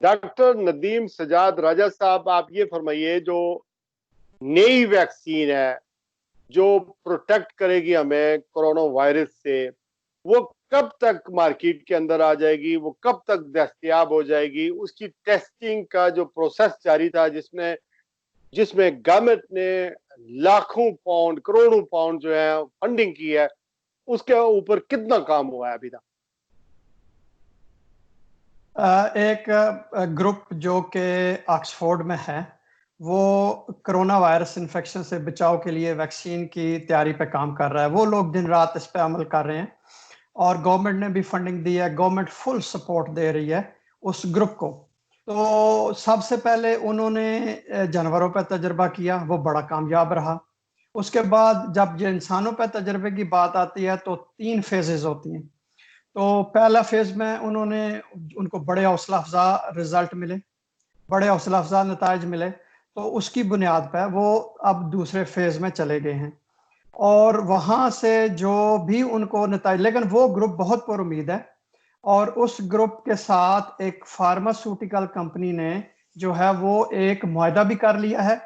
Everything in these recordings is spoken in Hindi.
डॉक्टर नदीम सजाद राजा साहब, आप ये फरमाइए, जो नई वैक्सीन है जो प्रोटेक्ट करेगी हमें कोरोना वायरस से, वो कब तक मार्केट के अंदर आ जाएगी, वो कब तक दस्तयाब हो जाएगी? उसकी टेस्टिंग का जो प्रोसेस जारी था, जिसमें जिसमें गवर्नमेंट ने लाखों पाउंड करोड़ों पाउंड जो है फंडिंग की है, उसके ऊपर कितना काम हुआ है अभी तक? एक ग्रुप जो कि ऑक्सफोर्ड में है, वो कोरोना वायरस इन्फेक्शन से बचाव के लिए वैक्सीन की तैयारी पे काम कर रहा है। वो लोग दिन रात इस पे अमल कर रहे हैं और गवर्नमेंट ने भी फंडिंग दी है। गवर्नमेंट फुल सपोर्ट दे रही है उस ग्रुप को। तो सबसे पहले उन्होंने जानवरों पर तजर्बा किया, वो बड़ा कामयाब रहा। उसके बाद जब ये इंसानों पर तजर्बे की बात आती है तो 3 फेजेस होती हैं। तो पहला फेज में उनको बड़े हौसला अफजा रिजल्ट मिले, बड़े हौसला अफजा नताज मिले, तो उसकी बुनियाद पर वो अब दूसरे फेज में चले गए हैं। और वहां से जो भी उनको नताज, लेकिन वो ग्रुप बहुत पर उम्मीद है। और उस ग्रुप के साथ एक फार्मास्यूटिकल कंपनी ने जो है वो एक मुआहदा भी कर लिया है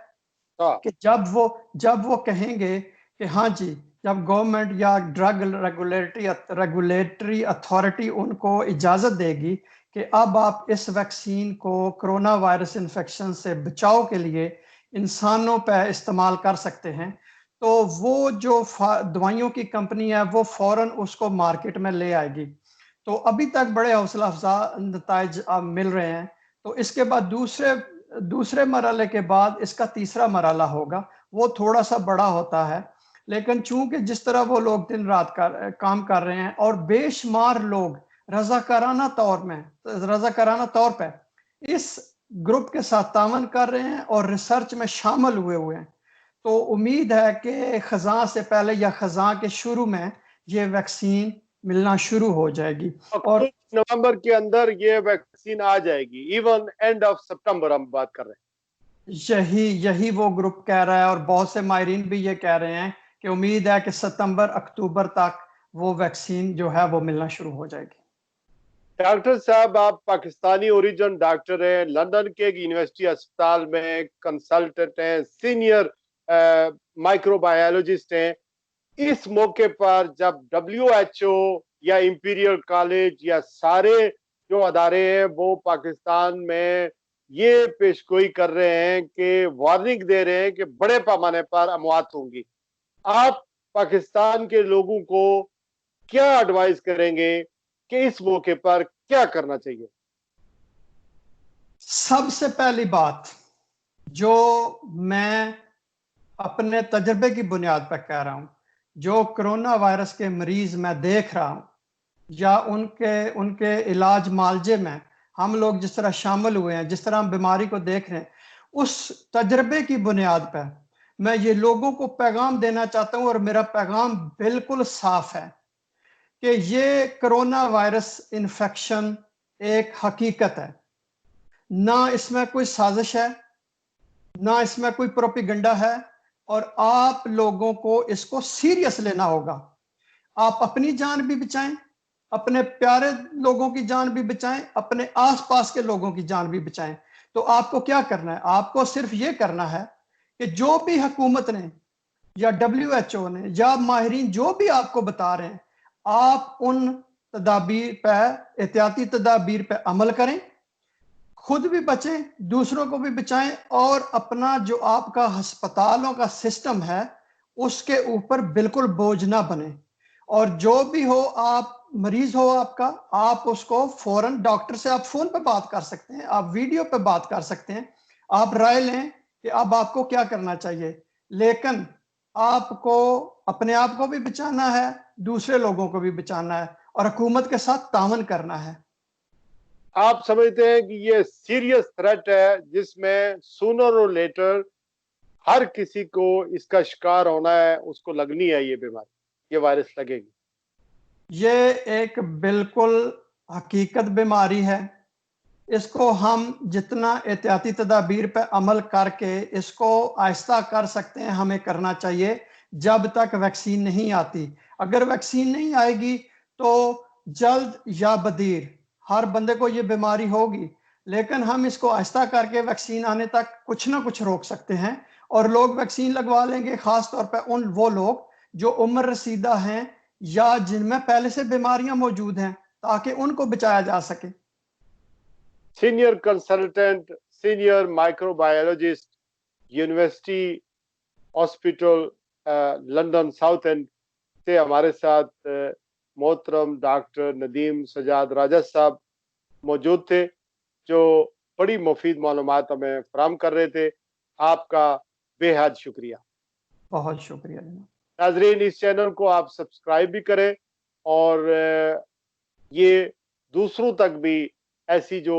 हाँ। कि जब वो कहेंगे कि हाँ जी, जब गवर्नमेंट या ड्रग रेगुलेटरी अथॉरिटी उनको इजाज़त देगी कि अब आप इस वैक्सीन को कोरोना वायरस इन्फेक्शन से बचाव के लिए इंसानों पर इस्तेमाल कर सकते हैं, तो वो जो दवाइयों की कंपनी है वो फौरन उसको मार्केट में ले आएगी। तो अभी तक बड़े हौसला अफजा नताइज मिल रहे हैं। तो इसके बाद दूसरे दूसरे मरहले के बाद इसका तीसरा मरहला होगा। वो थोड़ा सा बड़ा होता है, लेकिन चूंकि जिस तरह वो लोग दिन रात काम कर रहे हैं और बेशुमार लोग रजाकाराना तौर पर इस ग्रुप के साथ तावन कर रहे हैं और रिसर्च में शामिल हुए हैं, तो उम्मीद है कि खजा से पहले या खजा के शुरू में ये वैक्सीन मिलना शुरू हो जाएगी। और अक्टूबर नवंबर के अंदर ये वैक्सीन आ जाएगी, इवन एंड ऑफ सितंबर हम बात कर रहे यही यही वो ग्रुप कह रहा है और बहुत से माहिरीन भी ये कह रहे हैं कि उम्मीद है कि सितंबर अक्टूबर तक वो वैक्सीन जो है वो मिलना शुरू हो जाएगी। हैं। डॉक्टर साहब, आप पाकिस्तानी ओरिजिन डॉक्टर हैं, लंदन के एक यूनिवर्सिटी अस्पताल में कंसल्टेंट हैं, सीनियर माइक्रोबायोलॉजिस्ट हैं। इस मौके पर जब WHO या इंपीरियल कॉलेज या सारे जो अदारे हैं वो पाकिस्तान में ये पेशगोई कर रहे हैं कि वार्निंग दे रहे हैं कि बड़े पैमाने पर अमवात होंगी, आप पाकिस्तान के लोगों को क्या एडवाइस करेंगे कि इस मौके पर क्या करना चाहिए? सबसे पहली बात जो मैं अपने तजर्बे की बुनियाद पर कह रहा हूं, जो कोरोना वायरस के मरीज मैं देख रहा हूं या उनके उनके इलाज मालजे में हम लोग जिस तरह शामिल हुए हैं, जिस तरह हम बीमारी को देख रहे हैं, उस तजर्बे की बुनियाद पर मैं ये लोगों को पैगाम देना चाहता हूं और मेरा पैगाम बिल्कुल साफ है कि ये कोरोना वायरस इन्फेक्शन एक हकीकत है। ना इसमें कोई साजिश है, ना इसमें कोई प्रोपेगेंडा है, और आप लोगों को इसको सीरियस लेना होगा। आप अपनी जान भी बचाएं, अपने प्यारे लोगों की जान भी बचाएं, अपने आसपास के लोगों की जान भी बचाएं। तो आपको क्या करना है? आपको सिर्फ ये करना है कि जो भी हुकूमत ने या WHO ने या माहिरीन जो भी आपको बता रहे हैं, आप उन तदाबीर पर, एहतियाती तदाबीर पर अमल करें, खुद भी बचें, दूसरों को भी बचाएं, और अपना जो आपका अस्पतालों का सिस्टम है उसके ऊपर बिल्कुल बोझ ना बने। और जो भी हो, आप मरीज हो आपका, आप उसको फौरन डॉक्टर से आप फोन पे बात कर सकते हैं, आप वीडियो पे बात कर सकते हैं, आप राय लें कि अब आपको क्या करना चाहिए। लेकिन आपको अपने आप को भी बचाना है, दूसरे लोगों को भी बचाना है, और हुकूमत के साथ तावन करना है। आप समझते हैं कि ये सीरियस थ्रेट है जिसमें सूनर और लेटर हर किसी को इसका शिकार होना है, उसको लगनी है ये बीमारी, ये वायरस लगेगी? ये एक बिल्कुल हकीकत बीमारी है। इसको हम जितना एहतियाती तदाबीर पर अमल करके इसको आहिस्ता कर सकते हैं, हमें करना चाहिए जब तक वैक्सीन नहीं आती। अगर वैक्सीन नहीं आएगी तो जल्द या बदीर हर बंदे को ये बीमारी होगी, लेकिन हम इसको आहिस्ता करके वैक्सीन आने तक कुछ ना कुछ रोक सकते हैं, और लोग वैक्सीन लगवा लेंगे, खास तौर पर वो लोग जो उम्र रसीदा हैं या जिनमें पहले से बीमारियां मौजूद हैं, ताकि उनको बचाया जा सके। Senior consultant, senior microbiologist, university hospital London south and से हमारे साथ मोहतरम डॉक्टर नदीम सजाद राजा साहब मौजूद थे, जो बड़ी मुफीद मालूमात हमें फराहम कर रहे थे। आपका बेहद शुक्रिया। बहुत शुक्रिया जनाब। नाजरीन, इस चैनल को आप सब्सक्राइब भी करें और ये दूसरों तक भी ऐसी जो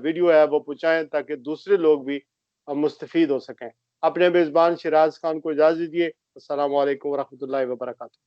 वीडियो है वो पहुँचाएं, ताकि दूसरे लोग भी मुस्तफीद हो सकें। अपने मेज़बान शिराज खान को इजाज़त दीजिए। अस्सलामु अलैकुम वरहमतुल्लाहि वबरकातुहू।